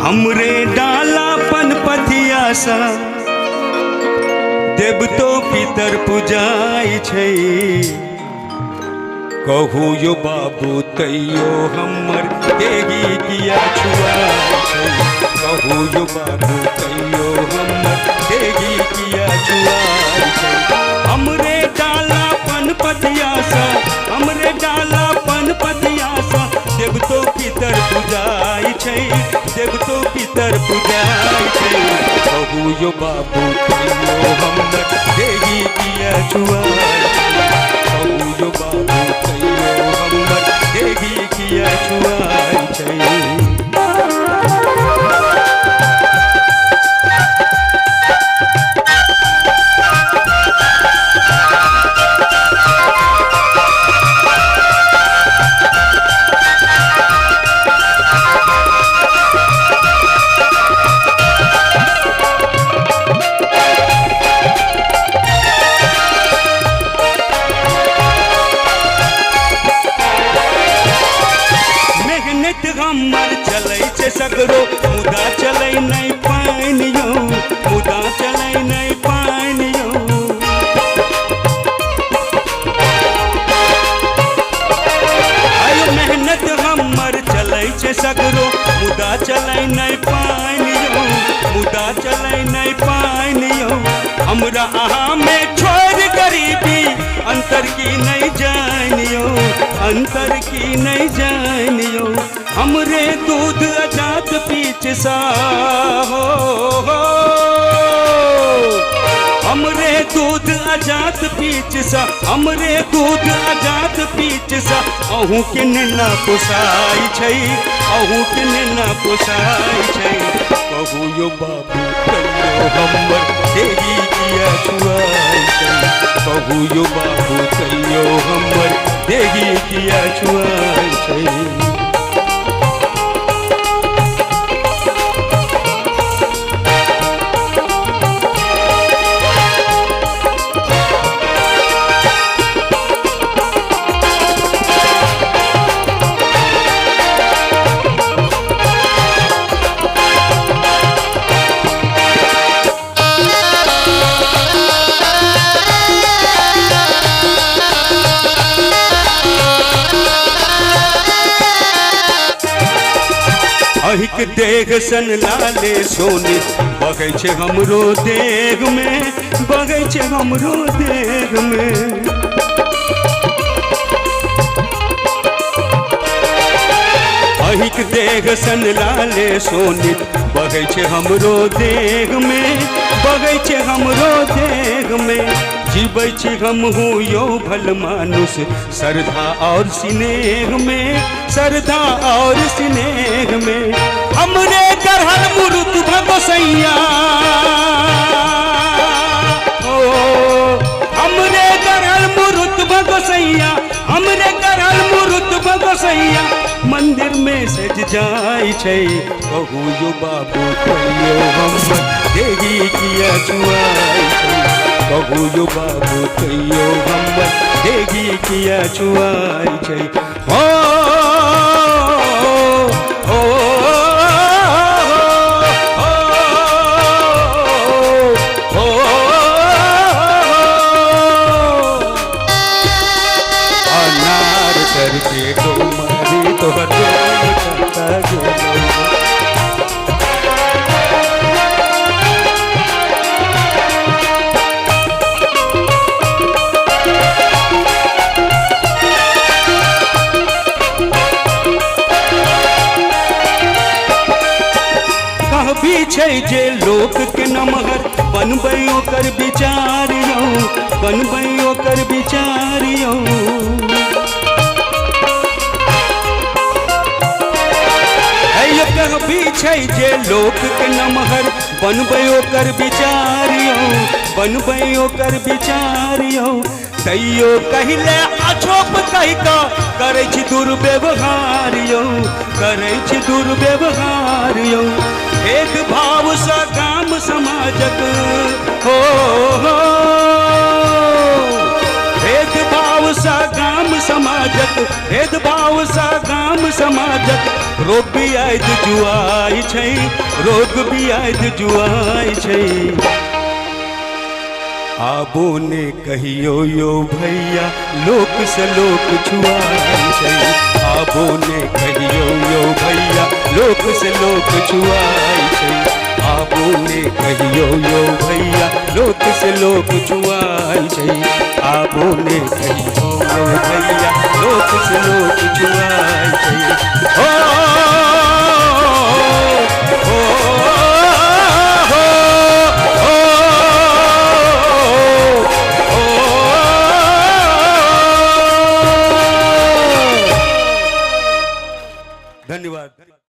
हमरे डालापन पथिया सा देव तो पितर पूजाई छै। कहू यो बाबू तैयो हमर देगी किया छुआई छै। कहू यो बाबू तैयो हमर देगी किया छुआई छै। हमरे डालापन पथिया सा हमरे डालापन पथिया सा देव तो पितर पूजाई छै। देव तो पितर पूजाई छै। कहू यो बाबू तैयो हमर देगी किया छुआई छै। कहू यो बाबू तैयो हमर देगी किया छुआई छै। हमर चलै छै सगरो मुदा चलै नहीं पानि यौ। मुदा चलै नहीं पानि यौ। आयो मेहनत हमर चलै छै सगरो मुदा चलै नहीं पानि यौ। मुदा चलै नहीं पानि यौ। हमरा अहाँ में छोड़ गरीबी अंतर की नहीं जानियो। अंतर की नहीं जानियो। हमरे दूध अजात पीच सा हो। हमरे दूध अजात पीच सा हमरे दूध अजात पीच सा अहूँ के ना पोसाई छै। अहूँ के ना पोसाई छै। कहू यो बाबू तैयो हमर देगी किया छुआई छै। कहू यो बाबू तैयो हमर देगी किया छुआई छै। अहिक देह सन लाले सोने बगै छै हमरो देह में। बगै छै हमरो देह में। अहिक देह सन लाले सोने बगै छै हमरो देह में। बगै छै हमरो देह में। जीवै छी हमहू यो भल मानुष श्रद्धा और स्नेह में। श्रद्धा और स्नेह में। हमरे गढ़ल मुरुत भगोसैया ओ हमरे गढ़ल मुरुत भगोसैया। हमरे गढ़ल मुरुत भगोसैया मंदिर में सज जाई छै। कहू यो बाबू तैयो हमर देगी किया छुआई छै। कहू यो बाबू तैयो हमर देगी किया छुआई छै। हो हो अनार करके तो मारी तो छै जे लोक के नमहर बनबै ओकर विचारियो। बनबै ओकर विचारियो। कहबी छै जे लोक के नमहर बनबै ओकर विचारियो। बनबै ओकर विचारियो। तैयो कहिले अछोप कहि कऽ करै छी दुर्व्यवहार यौ। करै छी दुर्व्यवहार यौ। भेदभाव सा गाम समाजक हो भेदभाव सा गाम समाजक। भेदभाव सा गाम समाजक रोग भी आयद जुआई छै, रोग भी आयद जुआई छै। आबो ने कहियो यो भैया लोक से लोक छुआई छै। आबो ने कहियो यो भैया लोक से लोक छुआई छै। आबो ने कहियो यो भैया लोक से लोक छुआई छै। आबो ने कहियो यो भैया लोक से लोक छुआई छै। ओ